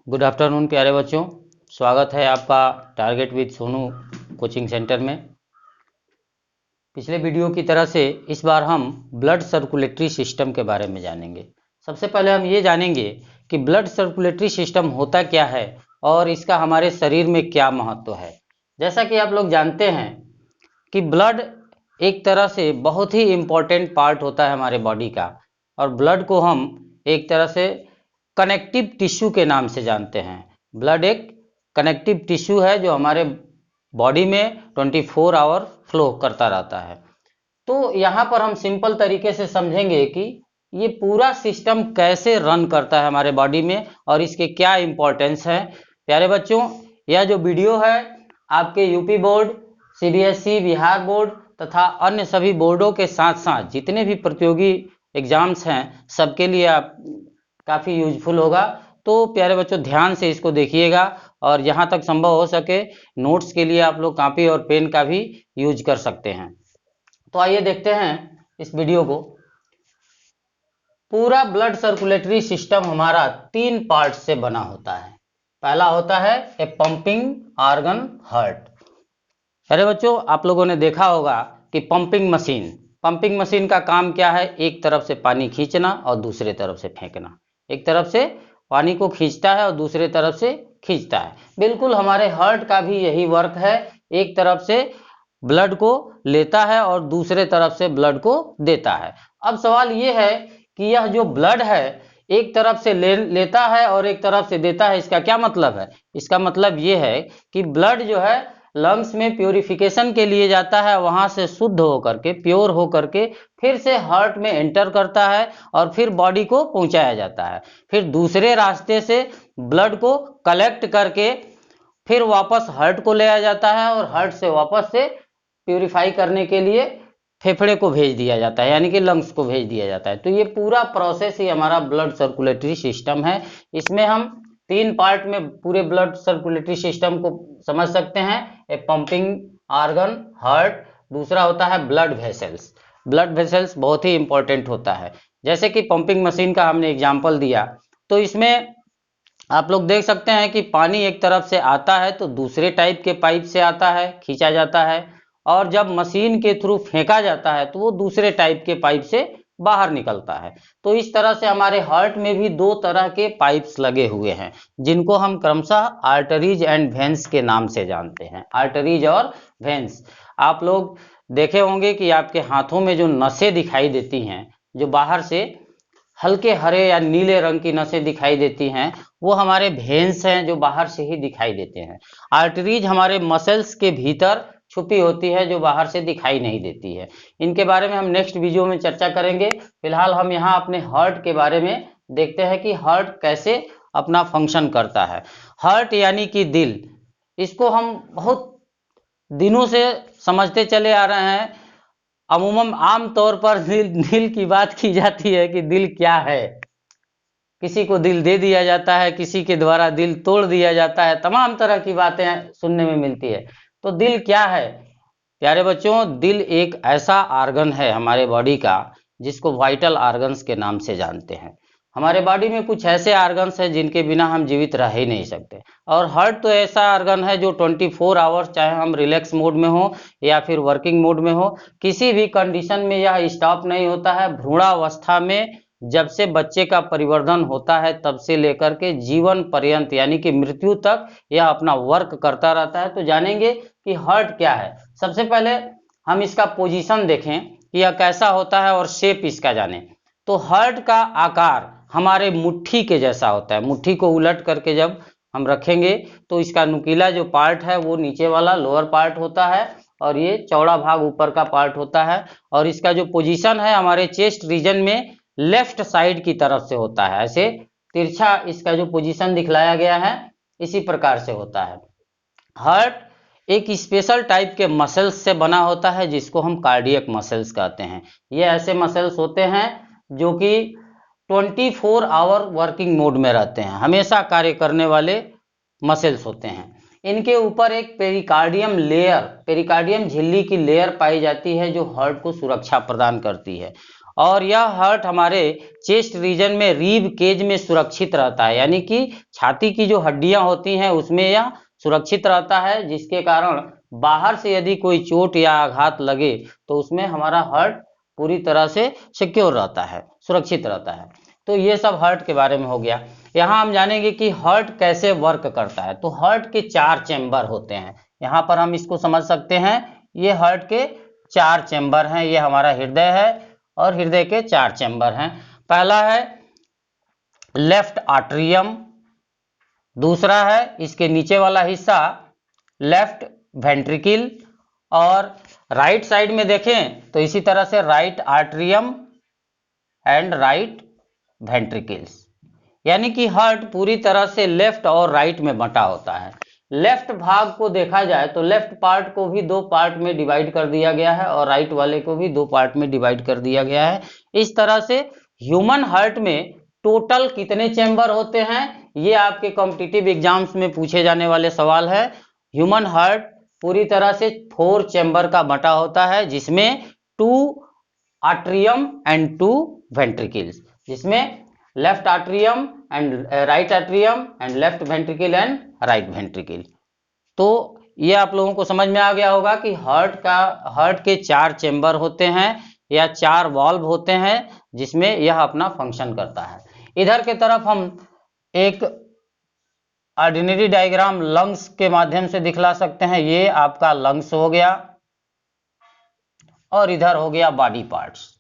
Good afternoon प्यारे बच्चों, स्वागत है आपका target with Sonu coaching centre में। पिछले वीडियो की तरह से इस बार हम ब्लड सर्कुलेटरी सिस्टम के बारे में जानेंगे। सबसे पहले हम ये जानेंगे कि ब्लड सर्कुलेटरी सिस्टम होता क्या है और इसका हमारे शरीर में क्या महत्व है। जैसा कि आप लोग जानते हैं कि ब्लड एक तरह से बहुत ही इम्पोर्टेंट पार्ट होता है हमारे बॉडी का, और ब्लड को हम एक तरह से कनेक्टिव टिश्यू के नाम से जानते हैं। ब्लड एक कनेक्टिव टिश्यू है जो हमारे बॉडी में 24 आवर फ्लो करता रहता है। तो यहाँ पर हम सिंपल तरीके से समझेंगे कि ये पूरा सिस्टम कैसे रन करता है हमारे बॉडी में और इसके क्या इंपॉर्टेंस है। प्यारे बच्चों, यह जो वीडियो है आपके UP board, CBSE, Bihar board तथा अन्य सभी बोर्डों के साथ साथ जितने भी प्रतियोगी एग्जाम्स हैं सबके लिए आप काफ़ी यूजफुल होगा। तो प्यारे बच्चों, ध्यान से इसको देखिएगा और जहाँ तक संभव हो सके नोट्स के लिए आप लोग कॉपी और पेन का भी यूज कर सकते हैं। तो आइए देखते हैं इस वीडियो को। पूरा ब्लड सर्कुलेटरी सिस्टम हमारा 3 पार्ट से बना होता है। पहला होता है ए पंपिंग ऑर्गन, हार्ट। अरे बच्चों, आप लोगों ने देखा होगा कि पंपिंग मशीन का काम क्या है? एक तरफ से पानी खींचना और दूसरे तरफ से फेंकना। एक तरफ से पानी को खींचता है और दूसरे तरफ से खींचता है। बिल्कुल हमारे हार्ट का भी यही वर्क है, एक तरफ से ब्लड को लेता है और दूसरे तरफ से ब्लड को देता है। अब सवाल ये है कि यह जो ब्लड है एक तरफ से लेता है और एक तरफ से देता है, इसका क्या मतलब है? इसका मतलब ये है कि ब्लड जो है लंग्स में प्योरिफिकेशन के लिए जाता है, वहां से शुद्ध होकर के, प्योर होकर के फिर से हार्ट में एंटर करता है और फिर बॉडी को पहुंचाया जाता है। फिर दूसरे रास्ते से ब्लड को कलेक्ट करके फिर वापस हार्ट को ले आया जाता है और हार्ट से वापस से प्योरीफाई करने के लिए फेफड़े को भेज दिया जाता है, यानी कि लंग्स को भेज दिया जाता है। तो ये पूरा प्रोसेस ही हमारा ब्लड सर्कुलेटरी सिस्टम है। इसमें हम 3 पार्ट में पूरे ब्लड सर्कुलेटरी सिस्टम को समझ सकते हैं। ए पंपिंग ऑर्गन, हार्ट, दूसरा होता है ब्लड वेसल्स। ब्लड वेसल्स बहुत ही इंपॉर्टेंट होता है। जैसे कि पंपिंग मशीन का हमने एग्जाम्पल दिया, तो इसमें आप लोग देख सकते हैं कि पानी एक तरफ से आता है तो दूसरे टाइप के पाइप से आता है, खींचा जाता है, और जब मशीन के थ्रू फेंका जाता है तो वो दूसरे टाइप के पाइप से बाहर निकलता है। तो इस तरह से हमारे हार्ट में भी 2 तरह के पाइप्स लगे हुए हैं, जिनको हम क्रमशः आर्टरीज एंड वेन्स के नाम से जानते हैं। आर्टरीज और वेन्स, आप लोग देखे होंगे कि आपके हाथों में जो नसें दिखाई देती हैं, जो बाहर से हल्के हरे या नीले रंग की नसें दिखाई देती हैं, वो हमारे वेन्स हैं जो बाहर से ही दिखाई देते हैं। आर्टरीज हमारे मसल्स के भीतर छुपी होती है जो बाहर से दिखाई नहीं देती है। इनके बारे में हम नेक्स्ट वीडियो में चर्चा करेंगे। फिलहाल हम यहाँ अपने हार्ट के बारे में देखते हैं कि हार्ट कैसे अपना फंक्शन करता है। हार्ट यानी कि दिल, इसको हम बहुत दिनों से समझते चले आ रहे हैं। अमूमन आम तौर पर दिल की बात की जाती है कि दिल क्या है। किसी को दिल दे दिया जाता है, किसी के द्वारा दिल तोड़ दिया जाता है, तमाम तरह की बातें सुनने में मिलती है। तो दिल क्या है? प्यारे बच्चों, दिल एक ऐसा ऑर्गन है हमारे बॉडी का जिसको वाइटल ऑर्गन्स के नाम से जानते हैं। हमारे बॉडी में कुछ ऐसे ऑर्गन्स हैं जिनके बिना हम जीवित रह ही नहीं सकते, और हार्ट तो ऐसा ऑर्गन है जो 24 आवर्स, चाहे हम रिलैक्स मोड में हो या फिर वर्किंग मोड में हो, किसी भी कंडीशन में यह स्टॉप नहीं होता है। भ्रूणावस्था में जब से बच्चे का परिवर्धन होता है तब से लेकर के जीवन पर्यंत यानी कि मृत्यु तक यह अपना वर्क करता रहता है। तो जानेंगे कि हार्ट क्या है। सबसे पहले हम इसका पोजीशन देखें कि यह कैसा होता है और शेप इसका जानें। तो हार्ट का आकार हमारे मुट्ठी के जैसा होता है। मुट्ठी को उलट करके जब हम रखेंगे तो इसका नुकीला जो पार्ट है वो नीचे वाला लोअर पार्ट होता है और ये चौड़ा भाग ऊपर का पार्ट होता है। और इसका जो पोजीशन है हमारे चेस्ट रीजन में लेफ्ट साइड की तरफ से होता है। ऐसे तिरछा इसका जो पोजीशन दिखलाया गया है इसी प्रकार से होता है। हार्ट एक स्पेशल टाइप के मसल्स से बना होता है जिसको हम कार्डियक मसल्स कहते हैं। ये ऐसे मसल्स होते हैं जो कि 24 आवर वर्किंग मोड में रहते हैं, हमेशा कार्य करने वाले मसल्स होते हैं। इनके ऊपर एक पेरिकार्डियम लेयर, पेरिकार्डियम झिल्ली की लेयर पाई जाती है जो हार्ट को सुरक्षा प्रदान करती है। और यह हार्ट हमारे चेस्ट रीजन में रीब केज में सुरक्षित रहता है, यानी कि छाती की जो हड्डियां होती हैं उसमें यह सुरक्षित रहता है, जिसके कारण बाहर से यदि कोई चोट या आघात लगे तो उसमें हमारा हार्ट पूरी तरह से सिक्योर रहता है, सुरक्षित रहता है। तो ये सब हार्ट के बारे में हो गया। यहाँ हम जानेंगे कि हार्ट कैसे वर्क करता है। तो हार्ट के 4 चैम्बर होते हैं, यहाँ पर हम इसको समझ सकते हैं। ये हार्ट के 4 चैम्बर हैं, ये हमारा हृदय है और हृदय के 4 चैम्बर हैं। पहला है लेफ्ट आर्टरियम, दूसरा है इसके नीचे वाला हिस्सा लेफ्ट वेंट्रिकल, और राइट साइड में देखें तो इसी तरह से right atrium and right ventricles. यानी कि हार्ट पूरी तरह से लेफ्ट और राइट में बंटा होता है। लेफ्ट भाग को देखा जाए तो लेफ्ट पार्ट को भी 2 पार्ट में डिवाइड कर दिया गया है और राइट वाले को भी 2 पार्ट में डिवाइड कर दिया गया है। इस तरह से ह्यूमन हार्ट में टोटल कितने चैम्बर होते हैं, ये आपके कॉम्पिटिटिव एग्जाम्स में पूछे जाने वाले सवाल है। ह्यूमन हार्ट पूरी तरह से 4 चैम्बर का बंटा होता है, जिसमें 2 आर्टरियम एंड 2 वेंट्रिकल्स, जिसमें left atrium and right atrium and left ventricle and right ventricle. तो ये आप लोगों को समझ में आ गया होगा कि हार्ट के 4 चैम्बर होते हैं या 4 वाल्व होते हैं, जिसमें यह अपना फंक्शन करता है। इधर के तरफ हम एक ऑर्डिनरी डायग्राम लंग्स के माध्यम से दिखला सकते हैं। ये आपका लंग्स हो गया और इधर हो गया बॉडी पार्ट्स।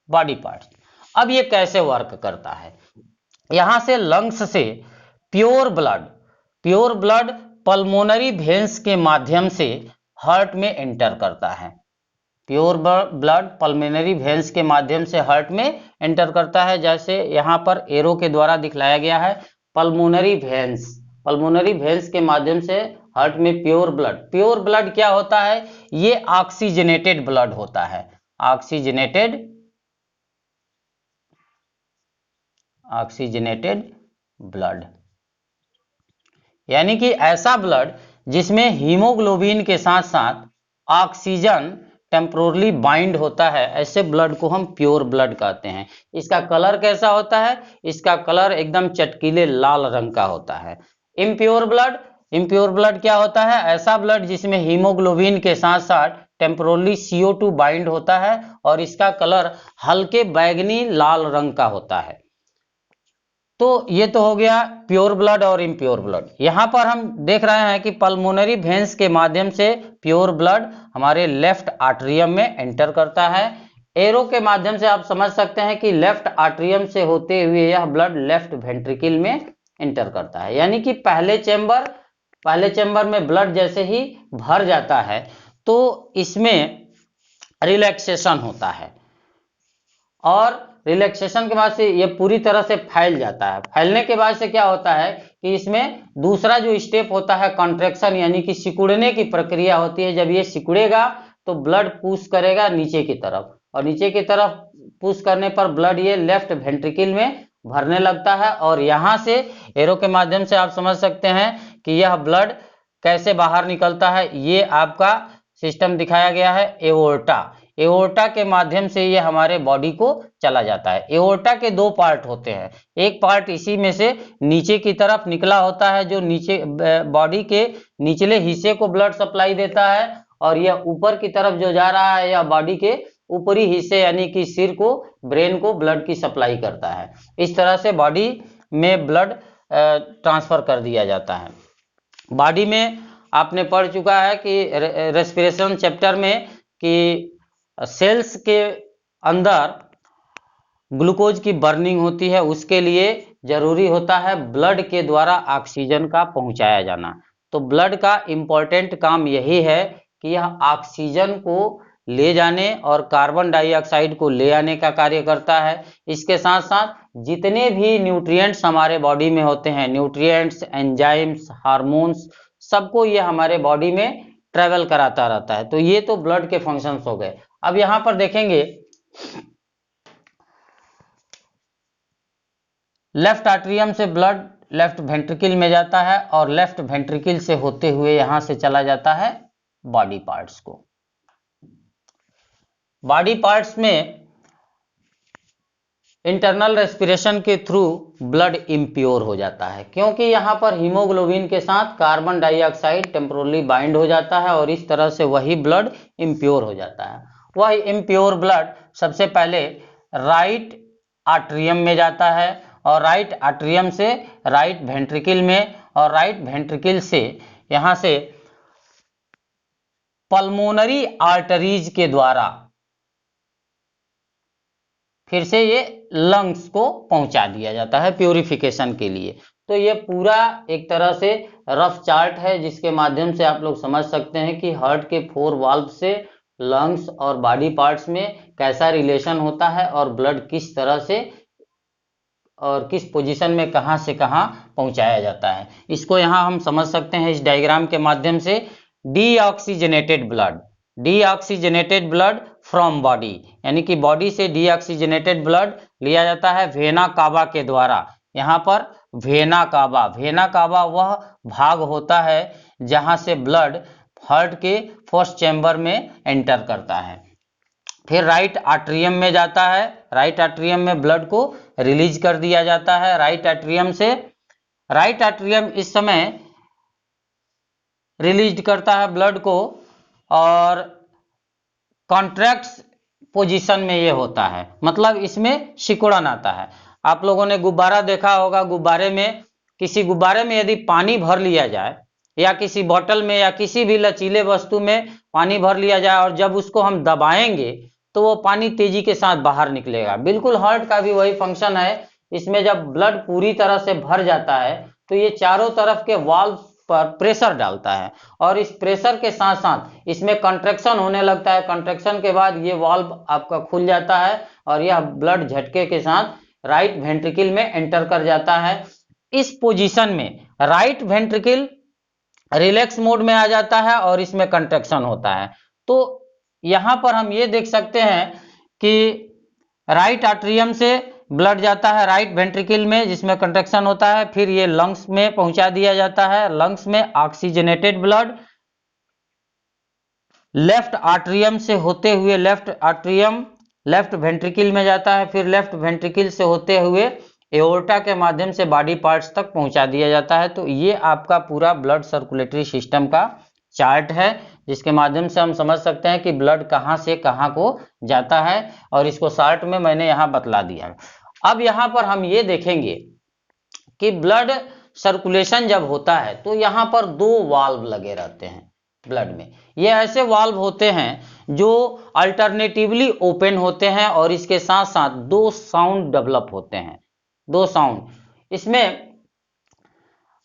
बॉडी पार्ट्स अब ये कैसे वर्क करता है। यहां से लंग्स से प्योर ब्लड पल्मोनरी वेन्स के माध्यम से हार्ट में एंटर करता है। प्योर ब्लड पल्मोनरी वेन्स के माध्यम से हार्ट में एंटर करता है, जैसे यहां पर एरो के द्वारा दिखलाया गया है। पल्मोनरी वेन्स के माध्यम से हार्ट में प्योर ब्लड क्या होता है, ये ऑक्सीजनेटेड ब्लड होता है। ऑक्सीजनेटेड ब्लड यानी कि ऐसा ब्लड जिसमें हीमोग्लोबिन के साथ साथ ऑक्सीजन टेम्पोरली बाइंड होता है, ऐसे ब्लड को हम प्योर ब्लड कहते हैं। इसका कलर कैसा होता है, इसका कलर एकदम चटकीले लाल रंग का होता है। इम्प्योर ब्लड क्या होता है, ऐसा ब्लड जिसमें हीमोग्लोबिन के साथ साथ टेम्पोरली CO2 बाइंड होता है और इसका कलर हल्के बैगनी लाल रंग का होता है। तो ये तो हो गया प्योर ब्लड और इम्प्योर ब्लड। यहां पर हम देख रहे हैं कि पल्मोनरी वेन्स के माध्यम से प्योर ब्लड हमारे लेफ्ट आर्टरियम में एंटर करता है। एरो के माध्यम से आप समझ सकते हैं कि लेफ्ट आर्टरियम से होते हुए यह ब्लड लेफ्ट वेंट्रिकल में एंटर करता है। यानी कि पहले चैम्बर में ब्लड जैसे ही भर जाता है तो इसमें रिलैक्सेशन होता है और रिलैक्सेशन के बाद से ये पूरी तरह से फैल जाता है। फैलने के बाद से क्या होता है कि इसमें दूसरा जो स्टेप होता है कॉन्ट्रैक्शन, यानी कि सिकुड़ने की प्रक्रिया होती है। जब ये सिकुड़ेगा तो ब्लड पुश करेगा नीचे की तरफ, और नीचे की तरफ पुश करने पर ब्लड ये लेफ्ट वेंट्रिकल में भरने लगता है। और यहाँ से एरो के माध्यम से आप समझ सकते हैं कि यह ब्लड कैसे बाहर निकलता है। ये आपका सिस्टम दिखाया गया है एओर्टा के माध्यम से ये हमारे बॉडी को चला जाता है। एओर्टा के 2 पार्ट होते हैं, एक पार्ट इसी में से नीचे की तरफ निकला होता है, जो नीचे बॉडी के निचले हिस्से को ब्लड सप्लाई देता है, और यह ऊपर की तरफ जो जा रहा है यह बॉडी के ऊपरी हिस्से यानी कि सिर को, ब्रेन को ब्लड की सप्लाई करता है। इस तरह से बॉडी में ब्लड ट्रांसफर कर दिया जाता है। बॉडी में आपने पढ़ चुका है कि रेस्पिरेशन चैप्टर में कि सेल्स के अंदर ग्लूकोज की बर्निंग होती है, उसके लिए जरूरी होता है ब्लड के द्वारा ऑक्सीजन का पहुंचाया जाना। तो ब्लड का इंपॉर्टेंट काम यही है कि यह ऑक्सीजन को ले जाने और कार्बन डाइऑक्साइड को ले आने का कार्य करता है। इसके साथ साथ जितने भी न्यूट्रिएंट्स हमारे बॉडी में होते हैं, न्यूट्रिएंट्स, एंजाइम्स, हार्मोन्स, सबको ये हमारे बॉडी में ट्रेवल कराता रहता है। तो ये तो ब्लड के फंक्शंस हो गए। अब यहां पर देखेंगे लेफ्ट आर्टरियम से ब्लड लेफ्ट वेंट्रिकल में जाता है और लेफ्ट वेंट्रिकल से होते हुए यहां से चला जाता है बॉडी पार्ट्स को। बॉडी पार्ट्स में इंटरनल रेस्पिरेशन के थ्रू ब्लड इम्प्योर हो जाता है, क्योंकि यहाँ पर हीमोग्लोबिन के साथ कार्बन डाइऑक्साइड टेम्पोरली बाइंड हो जाता है और इस तरह से वही ब्लड इम्प्योर हो जाता है। वह इम्प्योर ब्लड सबसे पहले राइट आर्टरियम में जाता है और राइट आर्टरियम से राइट वेंट्रिकल में और राइट वेंट्रिकल से यहाँ से पल्मोनरी आर्टरीज के द्वारा फिर से ये लंग्स को पहुंचा दिया जाता है प्यूरिफिकेशन के लिए। तो ये पूरा एक तरह से रफ चार्ट है जिसके माध्यम से आप लोग समझ सकते हैं कि हार्ट के 4 वाल्व से लंग्स और बॉडी पार्ट्स में कैसा रिलेशन होता है और ब्लड किस तरह से और किस पोजीशन में कहां से कहां पहुंचाया जाता है। इसको यहां हम समझ सकते हैं इस डायग्राम के माध्यम से। डीऑक्सीजनेटेड ब्लड फ्रॉम बॉडी, यानी कि बॉडी से डीऑक्सीजनेटेड ब्लड लिया जाता है वेना कावा के द्वारा। यहाँ पर वेना कावा वह भाग होता है जहां से ब्लड हार्ट के फर्स्ट चैम्बर में एंटर करता है। फिर राइट आर्टरियम में जाता है, राइट आर्टरियम में ब्लड को रिलीज कर दिया जाता है। राइट आर्टरियम इस समय रिलीज करता है ब्लड को और कॉन्ट्रैक्ट पोजीशन में ये होता है, मतलब इसमें सिकुड़न आता है। आप लोगों ने गुब्बारा देखा होगा, किसी गुब्बारे में यदि पानी भर लिया जाए या किसी बोतल में या किसी भी लचीले वस्तु में पानी भर लिया जाए और जब उसको हम दबाएंगे तो वो पानी तेजी के साथ बाहर निकलेगा। बिल्कुल हार्ट का भी वही फंक्शन है। इसमें जब ब्लड पूरी तरह से भर जाता है तो ये चारों तरफ के वाल्व पर प्रेशर डालता है और इस प्रेशर के साथ साथ इसमें कंट्रैक्शन होने लगता है। कंट्रैक्शन के बाद ये वाल्व आपका खुल जाता है और यह ब्लड झटके के साथ राइट वेंट्रिकल में एंटर कर जाता है। इस पोजीशन में राइट वेंट्रिकल रिलैक्स मोड में आ जाता है और इसमें कंट्रैक्शन होता है। तो यहां पर हम ये देख सकते हैं कि राइट आर्टरियम से ब्लड जाता है राइट वेंट्रिकल में जिसमें कंट्रैक्शन होता है, फिर ये लंग्स में पहुंचा दिया जाता है। लंग्स में ऑक्सीजनेटेड ब्लड लेफ्ट आर्टरियम से होते हुए लेफ्ट वेंट्रिकल में जाता है, फिर लेफ्ट वेंट्रिकल से होते हुए एओर्टा के माध्यम से बॉडी पार्ट्स तक पहुंचा दिया जाता है। तो ये आपका पूरा ब्लड सर्कुलेटरी सिस्टम का चार्ट है जिसके माध्यम से हम समझ सकते हैं कि ब्लड कहां से कहां को जाता है और इसको शार्ट में मैंने यहां बतला दिया। अब यहां पर हम ये देखेंगे कि ब्लड सर्कुलेशन जब होता है तो यहां पर 2 वाल्व लगे रहते हैं ब्लड में। ये ऐसे वाल्व होते हैं जो अल्टरनेटिवली ओपन होते हैं और इसके साथ साथ 2 साउंड डेवलप होते हैं, 2 साउंड। इसमें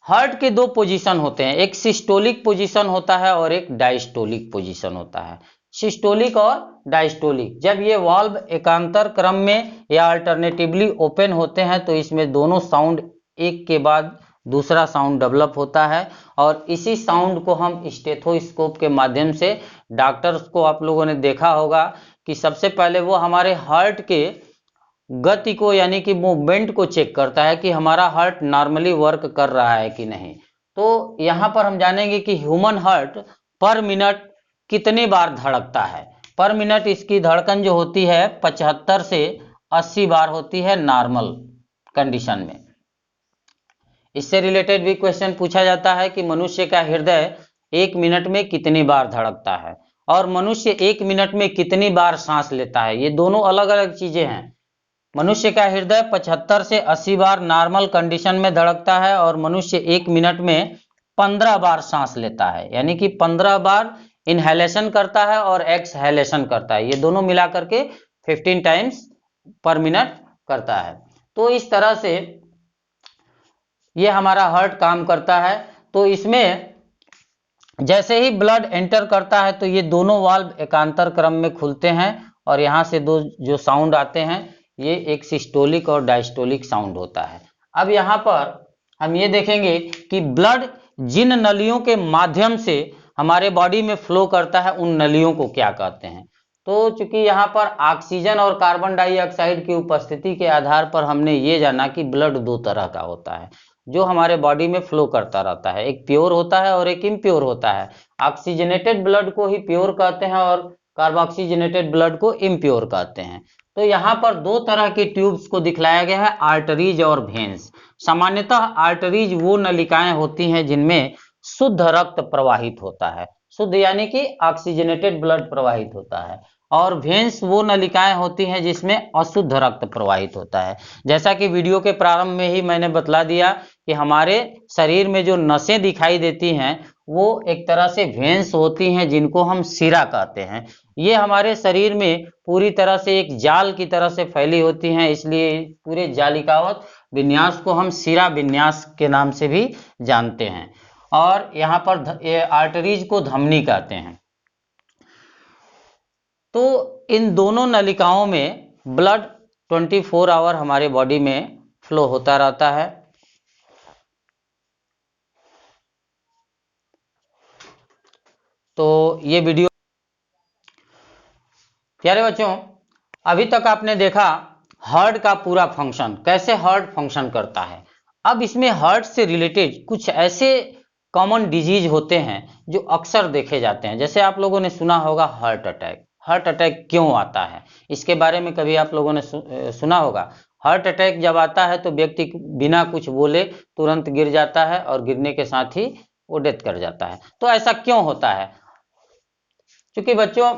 हार्ट के 2 पोजीशन होते हैं, एक सिस्टोलिक पोजीशन होता है और एक डायस्टोलिक पोजीशन होता है। सिस्टोलिक और डायस्टोलिक, जब ये वाल्व एकांतर क्रम में या अल्टरनेटिवली ओपन होते हैं तो इसमें दोनों साउंड एक के बाद दूसरा साउंड डेवलप होता है और इसी साउंड को हम स्टेथोस्कोप के माध्यम से डॉक्टर्स को आप लोगों ने देखा होगा कि सबसे पहले वो हमारे हार्ट के गति को यानी कि मूवमेंट को चेक करता है कि हमारा हार्ट नॉर्मली वर्क कर रहा है कि नहीं। तो यहाँ पर हम जानेंगे कि ह्यूमन हार्ट पर मिनट कितनी बार धड़कता है। पर मिनट इसकी धड़कन जो होती है 75 से 80 बार होती है नॉर्मल कंडीशन में। इससे रिलेटेड भी क्वेश्चन पूछा जाता है कि मनुष्य का हृदय 1 मिनट में कितनी बार धड़कता है और मनुष्य 1 मिनट में कितनी बार सांस लेता है। ये दोनों अलग अलग चीजें हैं। मनुष्य का हृदय 75 से 80 बार नॉर्मल कंडीशन में धड़कता है और मनुष्य 1 मिनट में 15 बार सांस लेता है, यानी कि 15 बार इनहेलेशन करता है और एक्सहेलेशन करता है। ये दोनों मिलाकर के 15 टाइम्स पर मिनट करता है। तो इस तरह से ये हमारा हार्ट काम करता है। तो इसमें जैसे ही ब्लड एंटर करता है तो ये दोनों वाल्व एकांतर क्रम में खुलते हैं और यहाँ से 2 जो साउंड आते हैं ये एक सिस्टोलिक और डायस्टोलिक साउंड होता है। अब यहाँ पर हम ये देखेंगे कि ब्लड जिन नलियों के माध्यम से हमारे बॉडी में फ्लो करता है उन नलियों को क्या कहते हैं। तो चूंकि यहाँ पर ऑक्सीजन और कार्बन डाइऑक्साइड की उपस्थिति के आधार पर हमने ये जाना कि ब्लड 2 तरह का होता है। जो हमारे बॉडी में फ्लो करता रहता है। एक प्योर होता है और एक इम्प्योर होता है। ऑक्सीजनेटेड ब्लड को ही प्योर कहते हैं और कार्बोक्सीजनेटेड ब्लड को इम्प्योर कहते हैं। तो यहाँ पर दो तरह की ट्यूब्स को दिखलाया गया है, आर्टरीज और वेन्स। सामान्यतः आर्टरीज वो नलिकाएं होती हैं जिनमें शुद्ध रक्त प्रवाहित होता है, शुद्ध यानी कि ऑक्सीजनेटेड ब्लड प्रवाहित होता है, और वेन्स वो नलिकाएं होती हैं जिसमें अशुद्ध रक्त प्रवाहित होता है। जैसा कि वीडियो के प्रारंभ में ही मैंने बतला दिया कि हमारे शरीर में जो नसें दिखाई देती हैं वो एक तरह से वेन्स होती हैं जिनको हम शिरा कहते हैं। ये हमारे शरीर में पूरी तरह से एक जाल की तरह से फैली होती हैं, इसलिए पूरे जालिकावत विन्यास को हम शिरा विन्यास के नाम से भी जानते हैं। और यहाँ पर आर्टरीज को धमनी कहते हैं। तो इन दोनों नलिकाओं में ब्लड 24 आवर हमारे बॉडी में फ्लो होता रहता है। तो ये वीडियो प्यारे बच्चों, अभी तक आपने देखा हार्ट का पूरा फंक्शन, कैसे हार्ट फंक्शन करता है। अब इसमें हार्ट से रिलेटेड कुछ ऐसे कॉमन डिजीज होते हैं जो अक्सर देखे जाते हैं। जैसे आप लोगों ने सुना होगा हार्ट अटैक। हार्ट अटैक क्यों आता है इसके बारे में कभी आप लोगों ने सुना होगा। हार्ट अटैक जब आता है तो व्यक्ति बिना कुछ बोले तुरंत गिर जाता है और गिरने के साथ ही वो डेथ कर जाता है। तो ऐसा क्यों होता है? क्योंकि बच्चों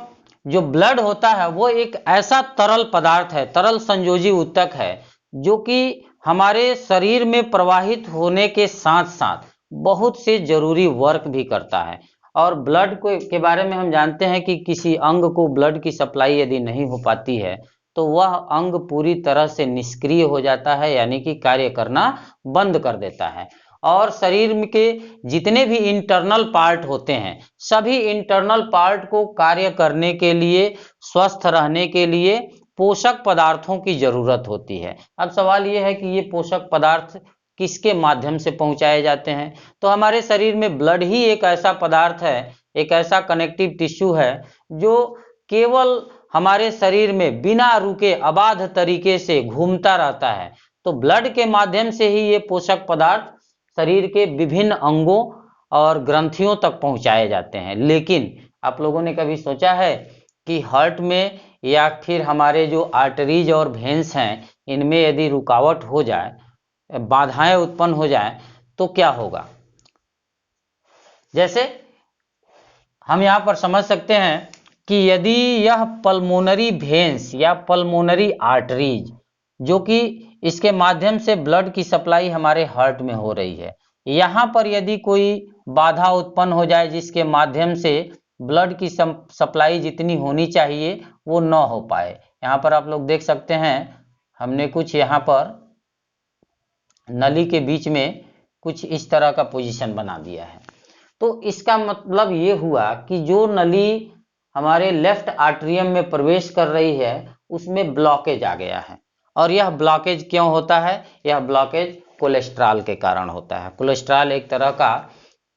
जो ब्लड होता है वो एक ऐसा तरल पदार्थ है, तरल संयोजी ऊतक है, जो कि हमारे शरीर में प्रवाहित होने के साथ साथ बहुत से जरूरी वर्क भी करता है। और ब्लड को के बारे में हम जानते हैं कि किसी अंग को ब्लड की सप्लाई यदि नहीं हो पाती है तो वह अंग पूरी तरह से निष्क्रिय हो जाता है, यानी कि कार्य करना बंद कर देता है। और शरीर के जितने भी इंटरनल पार्ट होते हैं, सभी इंटरनल पार्ट को कार्य करने के लिए, स्वस्थ रहने के लिए पोषक पदार्थों की जरूरत होती है। अब सवाल यह है कि ये पोषक पदार्थ किसके माध्यम से पहुंचाए जाते हैं? तो हमारे शरीर में ब्लड ही एक ऐसा पदार्थ है, एक ऐसा कनेक्टिव टिश्यू है जो केवल हमारे शरीर में बिना रुके अबाध तरीके से घूमता रहता है। तो ब्लड के माध्यम से ही ये पोषक पदार्थ शरीर के विभिन्न अंगों और ग्रंथियों तक पहुंचाए जाते हैं। लेकिन आप लोगों ने कभी सोचा है कि हार्ट में या फिर हमारे जो आर्टरीज और वेन्स हैं इनमें यदि रुकावट हो जाए, बाधाएं उत्पन्न हो जाए तो क्या होगा? जैसे हम यहाँ पर समझ सकते हैं कि यदि यह पल्मोनरी वेन्स या पल्मोनरी आर्टरीज, जो कि इसके माध्यम से ब्लड की सप्लाई हमारे हार्ट में हो रही है, यहाँ पर यदि कोई बाधा उत्पन्न हो जाए जिसके माध्यम से ब्लड की सप्लाई जितनी होनी चाहिए वो न हो पाए, यहाँ पर आप लोग देख सकते हैं हमने कुछ यहाँ पर नली के बीच में कुछ इस तरह का पोजीशन बना दिया है। तो इसका मतलब ये हुआ कि जो नली हमारे लेफ्ट आर्टरियम में प्रवेश कर रही है उसमें ब्लॉकेज आ गया है। और यह ब्लॉकेज क्यों होता है? यह ब्लॉकेज कोलेस्ट्रॉल के कारण होता है। कोलेस्ट्रॉल एक तरह का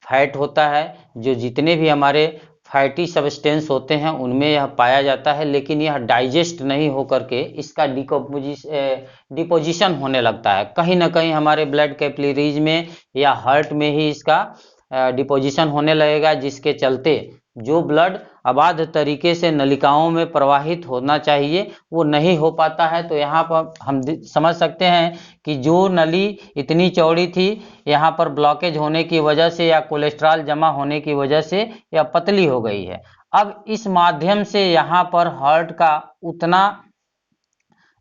फैट होता है जो जितने भी हमारे फैटी सब्सटेंस होते हैं उनमें यह पाया जाता है, लेकिन यह डाइजेस्ट नहीं होकर के इसका डिपोजिशन होने लगता है। कहीं ना कहीं हमारे ब्लड कैपिलरीज में या हार्ट में ही इसका डिपोजिशन होने लगेगा, जिसके चलते जो ब्लड अबाध तरीके से नलिकाओं में प्रवाहित होना चाहिए वो नहीं हो पाता है। तो यहाँ पर हम समझ सकते हैं कि जो नली इतनी चौड़ी थी, यहाँ पर ब्लॉकेज होने की वजह से या कोलेस्ट्रॉल जमा होने की वजह से यह पतली हो गई है। अब इस माध्यम से यहाँ पर हार्ट का उतना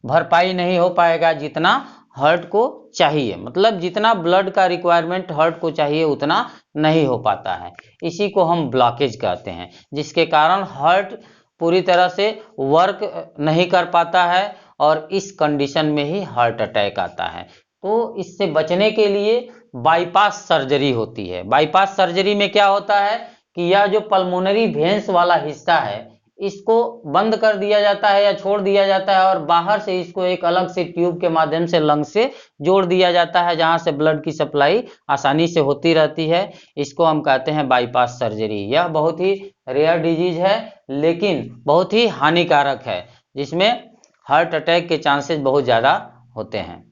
भरपाई नहीं हो पाएगा जितना हार्ट को चाहिए, मतलब जितना ब्लड का रिक्वायरमेंट हार्ट को चाहिए उतना नहीं हो पाता है। इसी को हम ब्लॉकेज कहते हैं, जिसके कारण हार्ट पूरी तरह से वर्क नहीं कर पाता है और इस कंडीशन में ही हार्ट अटैक आता है। तो इससे बचने के लिए बाईपास सर्जरी होती है। बाईपास सर्जरी में क्या होता है कि यह जो पल्मोनरी वेन्स वाला हिस्सा है इसको बंद कर दिया जाता है या छोड़ दिया जाता है और बाहर से इसको एक अलग से ट्यूब के माध्यम से लंग से जोड़ दिया जाता है, जहां से ब्लड की सप्लाई आसानी से होती रहती है। इसको हम कहते हैं बाईपास सर्जरी। यह बहुत ही रेयर डिजीज है लेकिन बहुत ही हानिकारक है, जिसमें हार्ट अटैक के चांसेस बहुत ज्यादा होते हैं।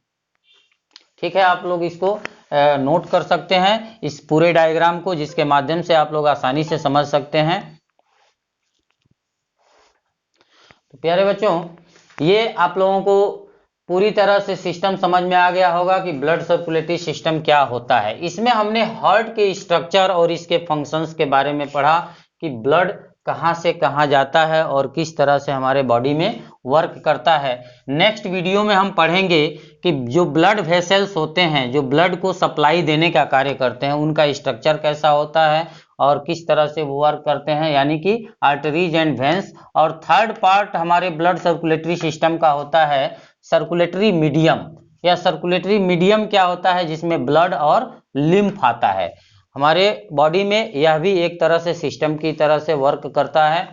ठीक है, आप लोग इसको नोट कर सकते हैं इस पूरे डायग्राम को, जिसके माध्यम से आप लोग आसानी से समझ सकते हैं। तो प्यारे बच्चों, ये आप लोगों को पूरी तरह से सिस्टम समझ में आ गया होगा कि ब्लड सर्कुलेटरी सिस्टम क्या होता है। इसमें हमने हार्ट के स्ट्रक्चर और इसके फंक्शंस के बारे में पढ़ा कि ब्लड कहाँ से कहाँ जाता है और किस तरह से हमारे बॉडी में वर्क करता है। नेक्स्ट वीडियो में हम पढ़ेंगे कि जो ब्लड वेसल्स होते हैं, जो ब्लड को सप्लाई देने का कार्य करते हैं, उनका स्ट्रक्चर कैसा होता है और किस तरह से वो वर्क करते हैं, यानी कि आर्टरीज एंड वेंस। और थर्ड पार्ट हमारे ब्लड सर्कुलेटरी सिस्टम का होता है सर्कुलेटरी मीडियम, या सर्कुलेटरी मीडियम क्या होता है, जिसमें ब्लड और लिम्फ आता है। हमारे बॉडी में यह भी एक तरह से सिस्टम की तरह से वर्क करता है।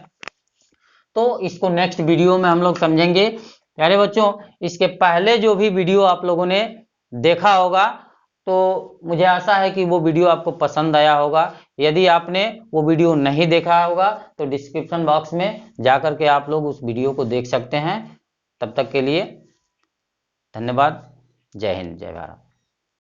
तो इसको नेक्स्ट वीडियो में हम लोग समझेंगे। प्यारे बच्चों, इसके पहले जो भी वीडियो आप लोगों ने देखा होगा, तो मुझे आशा है कि वो वीडियो आपको पसंद आया होगा। यदि आपने वो वीडियो नहीं देखा होगा तो डिस्क्रिप्शन बॉक्स में जाकर के आप लोग उस वीडियो को देख सकते हैं। तब तक के लिए धन्यवाद। जय हिंद, जय भारत।